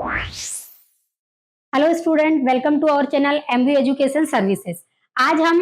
Hello student, welcome to our channel MBA education services. आज हम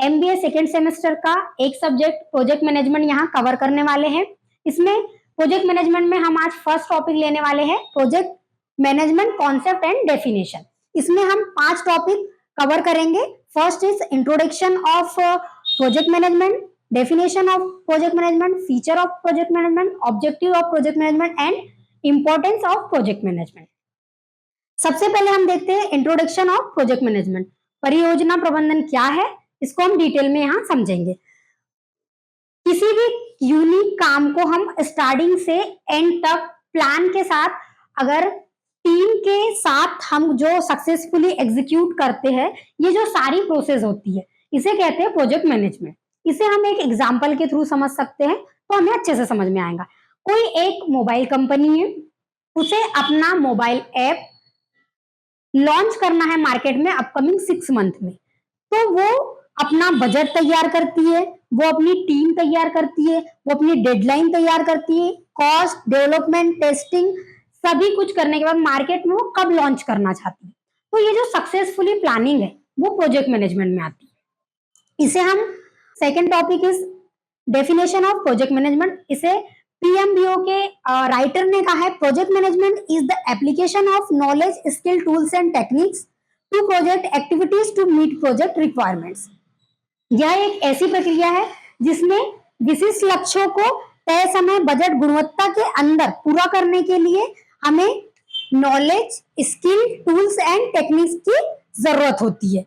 MBA second semester का एक सब्जेक्ट प्रोजेक्ट मैनेजमेंट यहाँ कवर करने वाले हैं। इसमें प्रोजेक्ट मैनेजमेंट में हम आज फर्स्ट टॉपिक लेने वाले हैं, project management concept and definition. इसमें हम 5 टॉपिक कवर करेंगे। First is introduction of project management, definition of project management, feature of project management, objective of project management and importance of project management. सबसे पहले हम देखते हैं इंट्रोडक्शन ऑफ प्रोजेक्ट मैनेजमेंट। परियोजना प्रबंधन क्या है, इसको हम डिटेल में यहाँ समझेंगे। किसी भी यूनिक काम को हम स्टार्टिंग से एंड तक प्लान के साथ, अगर टीम के साथ हम जो सक्सेसफुली एग्जीक्यूट करते हैं, ये जो सारी प्रोसेस होती है, इसे कहते हैं प्रोजेक्ट मैनेजमेंट। इसे हम एक एग्जाम्पल के थ्रू समझ सकते हैं तो हमें अच्छे से समझ में आएगा। कोई एक मोबाइल कंपनी है, उसे अपना मोबाइल ऐप लॉन्च करना है मार्केट में अपकमिंग 6 मंथ में, तो वो अपना बजट तैयार करती है, वो अपनी टीम तैयार करती है, वो अपनी डेडलाइन तैयार करती है, कॉस्ट, डेवलपमेंट, टेस्टिंग, सभी कुछ करने के बाद मार्केट में वो कब लॉन्च करना चाहती है। तो ये जो सक्सेसफुली प्लानिंग है वो प्रोजेक्ट मैनेजमेंट में आती है। इसे हम second topic is definition of project management. इसे पीएमबीओ के राइटर ने कहा है, project management is the application of knowledge, skill, tools and techniques to project activities to meet project requirements. यह एक ऐसी प्रक्रिया है जिसमें विशिष्ट लक्ष्यों को तय समय, बजट, गुणवत्ता के अंदर पूरा करने के लिए हमें knowledge, skill, tools and techniques की जरूरत होती है।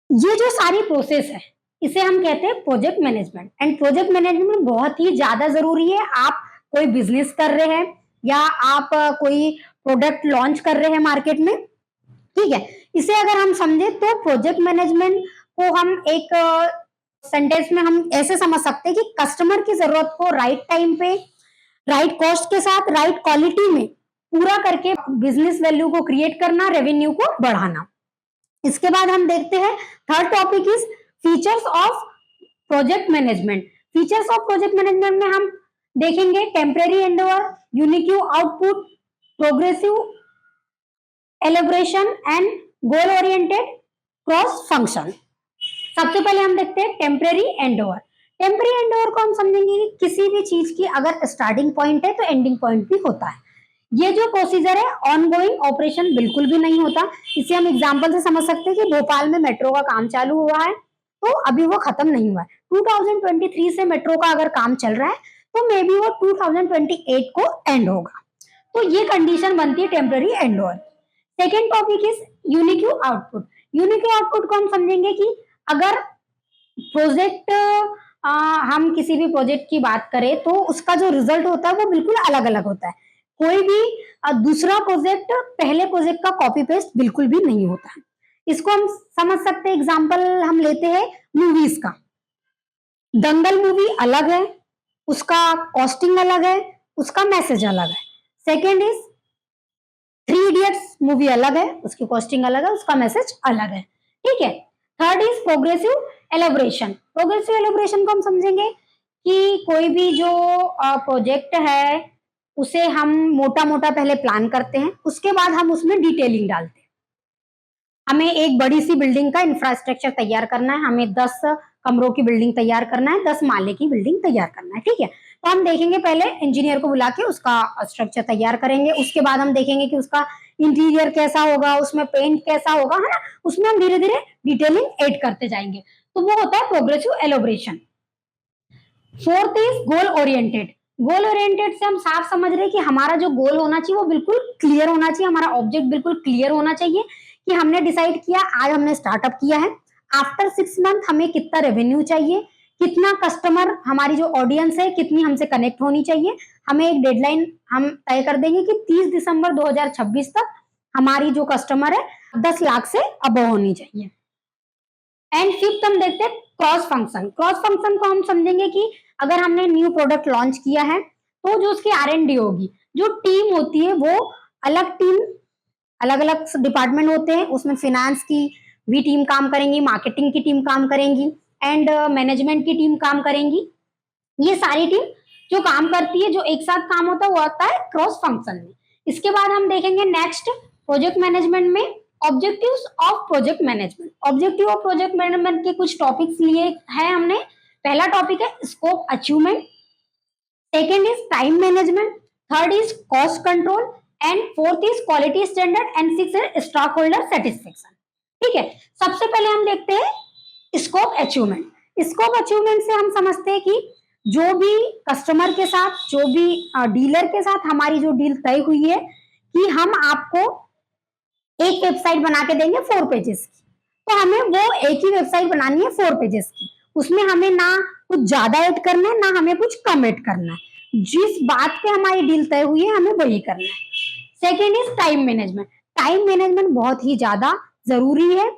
ये जो सारी प्रोसेस है इसे हम कहते हैं project management. And project management बहुत ही ज्यादा जरूरी है। आप कोई बिजनेस कर रहे हैं या आप कोई प्रोडक्ट लॉन्च कर रहे हैं मार्केट में, ठीक है। इसे अगर हम समझे तो प्रोजेक्ट मैनेजमेंट को हम एक सेंटेंस में हम ऐसे समझ सकते हैं कि कस्टमर की जरूरत को राइट टाइम पे, राइट कॉस्ट के साथ, राइट क्वालिटी में पूरा करके बिजनेस वैल्यू को क्रिएट करना, रेवेन्यू को बढ़ाना। इसके बाद हम देखते हैं third topic is features of project management. Features of project management में हम देखेंगे temporary endeavour, unique output, progressive elaboration and goal oriented cross function. सबसे पहले हम देखते हैं टेम्परेरी एंडोवर। टेम्परेरी एंडोवर को हम समझेंगे कि किसी भी चीज की अगर स्टार्टिंग पॉइंट है तो एंडिंग पॉइंट भी होता है। ये जो प्रोसीजर है ऑनगोइंग ऑपरेशन बिल्कुल भी नहीं होता। इसे हम एग्जांपल से समझ सकते हैं कि भोपाल में मेट्रो का काम चालू हुआ है तो अभी वो खत्म नहीं हुआ है। 2023 से मेट्रो का अगर काम चल रहा है तो मे बी वो 2028 को एंड होगा। तो ये कंडीशन बनती है temporary endeavour. Second topic is unique output. Unique output को हम समझेंगे कि अगर प्रोजेक्ट हम किसी भी प्रोजेक्ट की बात करें तो उसका जो रिजल्ट होता है वो बिल्कुल अलग अलग होता है। कोई भी दूसरा प्रोजेक्ट पहले प्रोजेक्ट का कॉपी पेस्ट बिल्कुल भी नहीं होता है। इसको हम समझ सकते हैं, एग्जांपल हम लेते हैं मूवीज का। दंगल मूवी अलग है, उसका कॉस्टिंग अलग है, उसका मैसेज अलग है। सेकेंड इज 3 इडियट्स मूवी अलग है, उसकी कॉस्टिंग अलग है, उसका मैसेज अलग है, ठीक है। Third is progressive elaboration. Progressive elaboration को हम समझेंगे कि कोई भी जो प्रोजेक्ट है उसे हम मोटा मोटा पहले प्लान करते हैं, उसके बाद हम उसमें डिटेलिंग डालते हैं। हमें एक बड़ी सी बिल्डिंग का इंफ्रास्ट्रक्चर तैयार करना है, हमें 10 कमरों की बिल्डिंग तैयार करना है, 10 माले की बिल्डिंग तैयार करना है, ठीक है। तो हम देखेंगे पहले इंजीनियर को बुला के उसका स्ट्रक्चर तैयार करेंगे, उसके बाद हम देखेंगे कि उसका इंटीरियर कैसा होगा, उसमें पेंट कैसा होगा, है ना। उसमें हम धीरे धीरे डिटेलिंग ऐड करते जाएंगे, तो वो होता है progressive elaboration. Fourth is goal oriented. Goal oriented से हम साफ समझ रहे हैं कि हमारा जो गोल होना चाहिए वो बिल्कुल क्लियर होना चाहिए, हमारा ऑब्जेक्ट बिल्कुल क्लियर होना चाहिए कि हमने डिसाइड किया, आज हमने स्टार्टअप किया है, आफ्टर 6 मंथ हमें कितना रेवेन्यू चाहिए, कितना कस्टमर, हमारी जो ऑडियंस है कितनी हमसे कनेक्ट होनी चाहिए। हमें एक डेडलाइन हम तय कर देंगे कि 30 दिसंबर 2026 तक हमारी जो कस्टमर है 10 लाख से अबव होनी चाहिए। एंड फिफ्थ हम देखते हैं क्रॉस फंक्शन। क्रॉस फंक्शन को हम समझेंगे कि अगर हमने न्यू प्रोडक्ट लॉन्च किया है तो जो उसकी R&D होगी, जो टीम होती है वो अलग टीम, अलग अलग डिपार्टमेंट होते हैं, उसमें फिनेंस की भी टीम काम करेंगी, मार्केटिंग की टीम काम करेंगी एंड मैनेजमेंट की टीम काम करेंगी। ये सारी टीम जो काम करती है, जो एक साथ काम होता है वो आता है क्रॉस फंक्शन में। इसके बाद हम देखेंगे नेक्स्ट प्रोजेक्ट मैनेजमेंट में objectives of project management. Objective of project management के कुछ टॉपिक्स लिए हैं हमने। पहला टॉपिक है scope achievement, second is time management, third is cost control and fourth is quality standard and six is stock holder satisfaction. ठीक है, सबसे पहले हम देखते हैं स्कोप अचीवमेंट। स्कोप अचीवमेंट से हम समझते हैं कि जो भी कस्टमर के साथ, जो भी डीलर के साथ हमारी जो डील तय हुई है कि हम आपको एक वेबसाइट बना के देंगे 4 पेजेस की, तो हमें वो एक ही वेबसाइट बनानी है 4 पेजेस की। उसमें हमें ना कुछ ज्यादा ऐड करना है, ना हमें कुछ कम ऐड करना है। जिस बात पे हमारी डील तय हुई है हमें वही करना है। Second is time management. Time management बहुत ही ज्यादा जरूरी है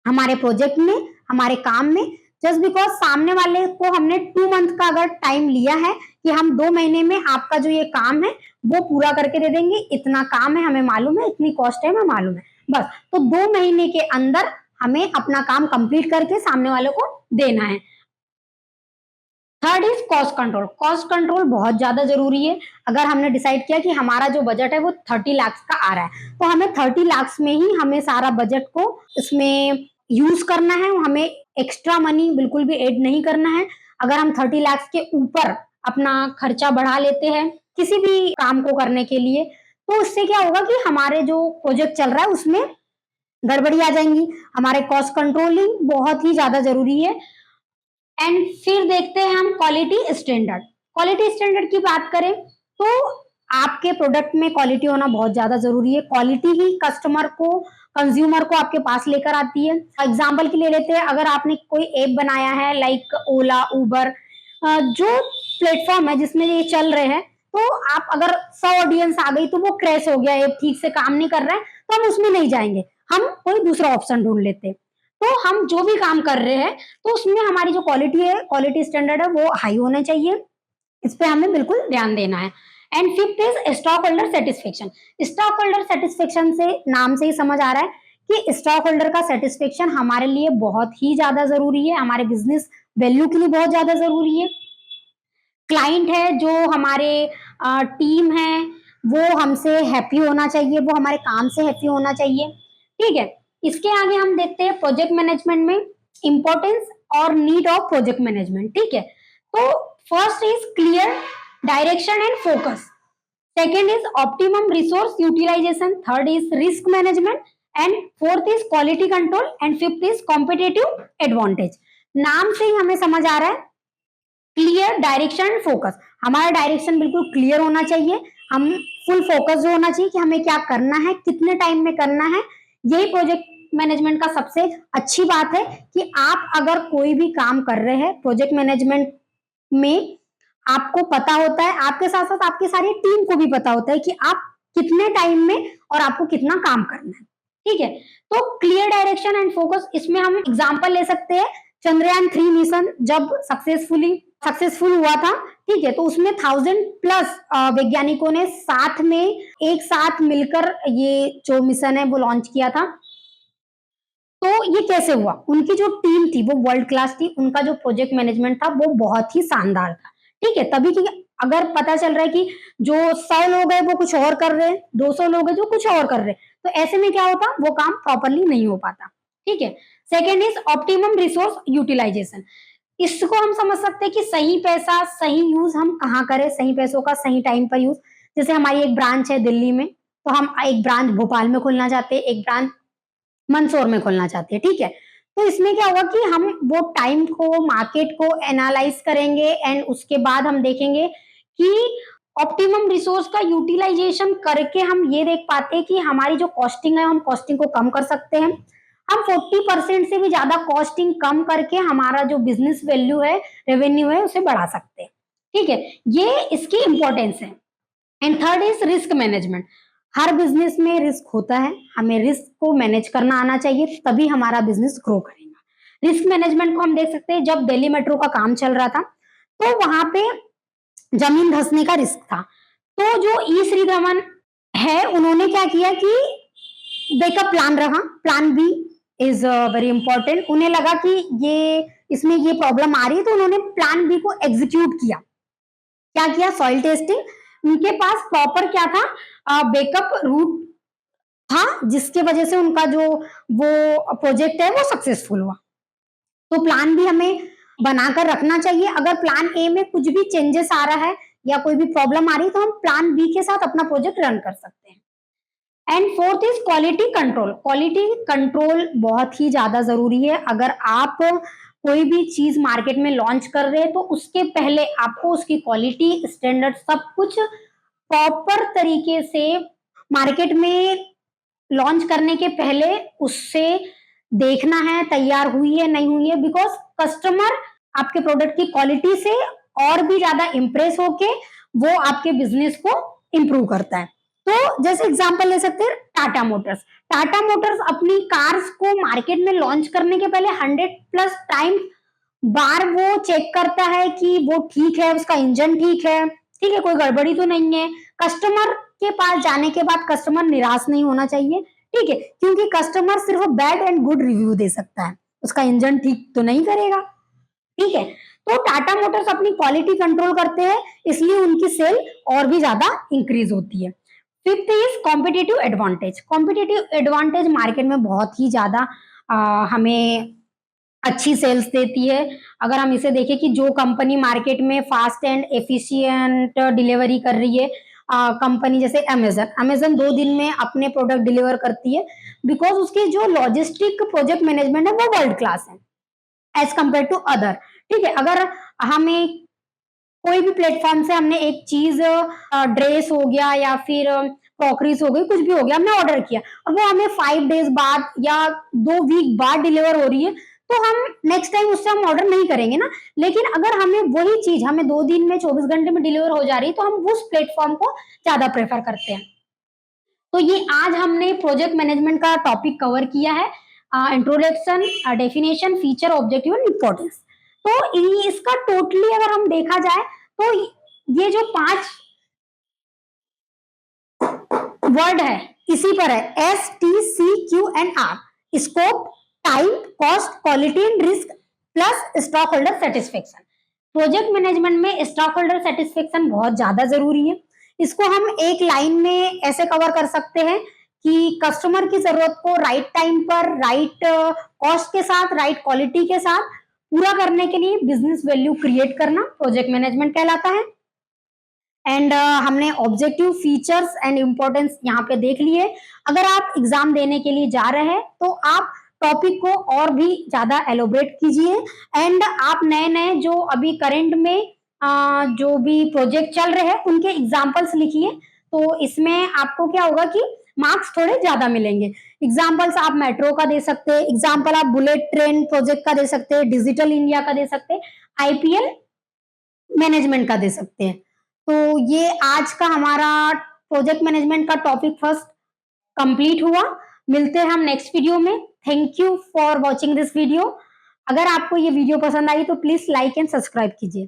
हमारे प्रोजेक्ट में, हमारे काम में। जस्ट बिकॉज सामने वाले को हमने 2 मंथ का अगर टाइम लिया है कि हम 2 महीने में आपका जो ये काम है वो पूरा करके दे देंगे, इतना काम है हमें मालूम है, इतनी कॉस्ट है हमें मालूम है, बस। तो 2 महीने के अंदर हमें अपना काम कंप्लीट करके सामने वाले को देना है। Third is cost control. Cost control बहुत ज्यादा जरूरी है। अगर हमने डिसाइड किया कि हमारा जो बजट है वो 30 लाख का आ रहा है, तो हमें 30 लाख में ही हमें सारा बजट को इसमें यूज करना है, हमें एक्स्ट्रा मनी बिल्कुल भी ऐड नहीं करना है। अगर हम 30 लाख के ऊपर अपना खर्चा बढ़ा लेते हैं किसी भी काम को करने के लिए, तो उससे क्या होगा कि हमारे जो प्रोजेक्ट चल रहा है उसमें गड़बड़ी आ जाएंगी। हमारे कॉस्ट कंट्रोलिंग बहुत ही ज्यादा जरूरी है। एंड फिर देखते हैं हम क्वालिटी स्टैंडर्ड। क्वालिटी स्टैंडर्ड की बात करें तो आपके प्रोडक्ट में क्वालिटी होना बहुत ज्यादा जरूरी है। क्वालिटी ही कस्टमर को, कंज्यूमर को आपके पास लेकर आती है। एग्जाम्पल के लिए लेते हैं, अगर आपने कोई ऐप बनाया है लाइक ओला, उबर, जो प्लेटफॉर्म है जिसमें ये चल रहे हैं, तो आप अगर 100 ऑडियंस आ गई तो वो क्रैश हो गया, ऐप ठीक से काम नहीं कर रहा है, तो हम उसमें नहीं जाएंगे, हम कोई दूसरा ऑप्शन ढूंढ लेते हैं। तो हम जो भी काम कर रहे हैं तो उसमें हमारी जो क्वालिटी है, क्वालिटी स्टैंडर्ड है, वो हाई होना चाहिए। इस पे हमें बिल्कुल ध्यान देना है। And fifth is stock holder satisfaction. Stock holder satisfaction से नाम से ही समझ आ रहा है कि स्टॉक होल्डर का सेटिस्फेक्शन हमारे लिए बहुत ही ज्यादा जरूरी है, हमारे बिजनेस वैल्यू के लिए बहुत ज्यादा जरूरी है। क्लाइंट है, जो हमारे टीम है, वो हमसे हैप्पी होना चाहिए, वो हमारे काम से हैप्पी होना चाहिए। ठीक है, इसके आगे हम देखते हैं प्रोजेक्ट मैनेजमेंट में इंपॉर्टेंस और नीड ऑफ प्रोजेक्ट मैनेजमेंट। ठीक है, तो first is clear direction and focus, second is optimum resource utilisation, third is risk management and fourth is quality control and fifth is competitive advantage. नाम से ही हमें समझ आ रहा है क्लियर डायरेक्शन एंड फोकस। हमारा डायरेक्शन बिल्कुल क्लियर होना चाहिए, हम फुल फोकस होना चाहिए कि हमें क्या करना है, कितने टाइम में करना है। यही प्रोजेक्ट मैनेजमेंट का सबसे अच्छी बात है कि आप अगर कोई भी काम कर रहे हैं प्रोजेक्ट मैनेजमेंट में, आपको पता होता है, आपके साथ साथ आपकी सारी टीम को भी पता होता है कि आप कितने टाइम में और आपको कितना काम करना है। ठीक है, तो क्लियर डायरेक्शन एंड फोकस, इसमें हम एग्जांपल ले सकते हैं चंद्रयान 3 मिशन जब सक्सेसफुल हुआ था। ठीक है, तो उसमें 1000+ वैज्ञानिकों ने साथ में एक साथ मिलकर ये जो मिशन है वो लॉन्च किया था। तो ये कैसे हुआ? उनकी जो टीम थी वो वर्ल्ड क्लास थी, उनका जो प्रोजेक्ट मैनेजमेंट था वो बहुत ही शानदार था। ठीक है, तभी कि अगर पता चल रहा है कि जो 100 लोग हैं वो कुछ और कर रहे हैं, 200 लोग हैं जो कुछ और कर रहे हैं, तो ऐसे में क्या होता, वो काम प्रॉपरली नहीं हो पाता। ठीक है, second is optimum resource utilisation. इसको हम समझ सकते हैं कि सही पैसा सही यूज हम कहाँ करें, सही पैसों का सही टाइम पर यूज। जैसे हमारी एक ब्रांच है दिल्ली में, तो हम एक ब्रांच भोपाल में खोलना चाहते हैं, एक ब्रांच मंदसौर में खोलना चाहते हैं। ठीक है, तो इसमें क्या होगा कि हम वो टाइम को, मार्केट को एनालाइज करेंगे एंड उसके बाद हम देखेंगे कि ऑप्टिमम रिसोर्स का यूटिलाइजेशन करके हम ये देख पाते हैं कि हमारी जो कॉस्टिंग है, हम कॉस्टिंग को कम कर सकते हैं। हम 40% से भी ज्यादा कॉस्टिंग कम करके हमारा जो बिजनेस वैल्यू है, रेवेन्यू है, उसे बढ़ा सकते हैं। ठीक है, ये इसकी इंपॉर्टेंस है। And third is risk management. Her business में रिस्क होता है, हमें रिस्क को मैनेज करना आना चाहिए, तभी हमारा बिजनेस ग्रो करेगा। रिस्क मैनेजमेंट को हम देख सकते हैं, जब दिल्ली मेट्रो का काम चल रहा था तो वहां पे जमीन धंसने का रिस्क था। तो जो ई श्रीधवन है, उन्होंने क्या किया कि बैकअप प्लान रहा, plan B is very important. उन्हें लगा कि ये इसमें ये प्रॉब्लम आ रही है, तो उन्होंने प्लान बी को एग्जीक्यूट किया। क्या किया? सॉइल टेस्टिंग, उनके पास प्रॉपर क्या था, बैकअप रूट था, जिसके वजह से उनका जो वो प्रोजेक्ट है वो सक्सेसफुल हुआ। तो प्लान भी हमें बनाकर रखना चाहिए। अगर प्लान ए में कुछ भी चेंजेस आ रहा है या कोई भी प्रॉब्लम आ रही है तो हम प्लान बी के साथ अपना प्रोजेक्ट रन कर सकते हैं। And fourth is quality control. Quality control बहुत ही ज्यादा जरूरी है। अगर आप कोई भी चीज मार्केट में लॉन्च कर रहे हैं तो उसके पहले आपको उसकी क्वालिटी स्टैंडर्ड सब कुछ प्रॉपर तरीके से मार्केट में लॉन्च करने के पहले उससे देखना है तैयार हुई है नहीं हुई है, बिकॉज कस्टमर आपके प्रोडक्ट की क्वालिटी से और भी ज्यादा इंप्रेस होके वो आपके बिजनेस को इंप्रूव करता है। तो जैसे एग्जांपल ले सकते हैं टाटा मोटर्स। टाटा मोटर्स अपनी कार्स को मार्केट में लॉन्च करने के पहले 100+ टाइम बार वो चेक करता है कि वो ठीक है, उसका इंजन ठीक है, ठीक है, कोई गड़बड़ी तो नहीं है। कस्टमर के पास जाने के बाद कस्टमर निराश नहीं होना चाहिए, ठीक है, क्योंकि कस्टमर सिर्फ बैड एंड गुड रिव्यू दे सकता है, उसका इंजन ठीक तो नहीं करेगा, ठीक है। तो टाटा मोटर्स अपनी क्वालिटी कंट्रोल करते हैं, इसलिए उनकी सेल और भी ज्यादा इंक्रीज होती है। Fifth is competitive advantage. Competitive advantage market में बहुत ही ज्यादा हमें अच्छी सेल्स देती है। अगर हम इसे देखें कि जो कंपनी मार्केट में फास्ट एंड एफिशिएंट डिलीवरी कर रही है, कंपनी जैसे अमेजन, अमेजन 2 दिन में अपने प्रोडक्ट डिलीवर करती है, बिकॉज उसके जो लॉजिस्टिक प्रोजेक्ट मैनेजमेंट है वो वर्ल्ड क्लास है एज कम्पेयर टू अदर, ठीक है। अगर हमें कोई भी प्लेटफॉर्म से हमने एक चीज ड्रेस हो गया या फिर क्रॉकरीज हो गई, कुछ भी हो गया, हमने ऑर्डर किया और वो हमें 5 डेज बाद या 2 वीक बाद डिलीवर हो रही है, तो हम नेक्स्ट टाइम उससे हम ऑर्डर नहीं करेंगे ना। लेकिन अगर हमें वही चीज हमें 2 दिन में 24 घंटे में डिलीवर हो जा रही है तो हम उस प्लेटफॉर्म को ज्यादा प्रेफर करते हैं। तो ये आज हमने प्रोजेक्ट मैनेजमेंट का टॉपिक कवर किया है, introduction, definition, feature, objective and importance. तो इसका टोटली अगर हम देखा जाए तो ये जो 5 वर्ड है इसी पर है, STCQNR, scope, time, cost, quality and risk plus stock holder satisfaction. Project management में स्टॉक होल्डर सेटिस्फेक्शन बहुत ज्यादा जरूरी है। इसको हम एक लाइन में ऐसे कवर कर सकते हैं कि कस्टमर की जरूरत को राइट टाइम पर, राइट कॉस्ट के साथ, राइट क्वालिटी के साथ पूरा करने के लिए बिजनेस वैल्यू क्रिएट करना प्रोजेक्ट मैनेजमेंट कहलाता है। एंड हमने ऑब्जेक्टिव, फीचर्स एंड इम्पोर्टेंस यहाँ पे देख लिए। अगर आप एग्जाम देने के लिए जा रहे हैं तो आप टॉपिक को और भी ज्यादा एलोबरेट कीजिए। एंड आप नए नए जो अभी करंट में जो भी प्रोजेक्ट चल रहे हैं उनके एग्जाम्पल्स लिखिए, तो इसमें आपको क्या होगा कि मार्क्स थोड़े ज्यादा मिलेंगे। एग्जाम्पल्स आप मेट्रो का दे सकते हैं, एग्जाम्पल आप बुलेट ट्रेन प्रोजेक्ट का दे सकते हैं, डिजिटल इंडिया का दे सकते हैं, IPL मैनेजमेंट का दे सकते हैं। तो ये आज का हमारा प्रोजेक्ट मैनेजमेंट का टॉपिक फर्स्ट कंप्लीट हुआ। मिलते हैं हम नेक्स्ट वीडियो में। Thank you for watching this video. अगर आपको ये वीडियो पसंद आई तो प्लीज लाइक एंड सब्सक्राइब कीजिए।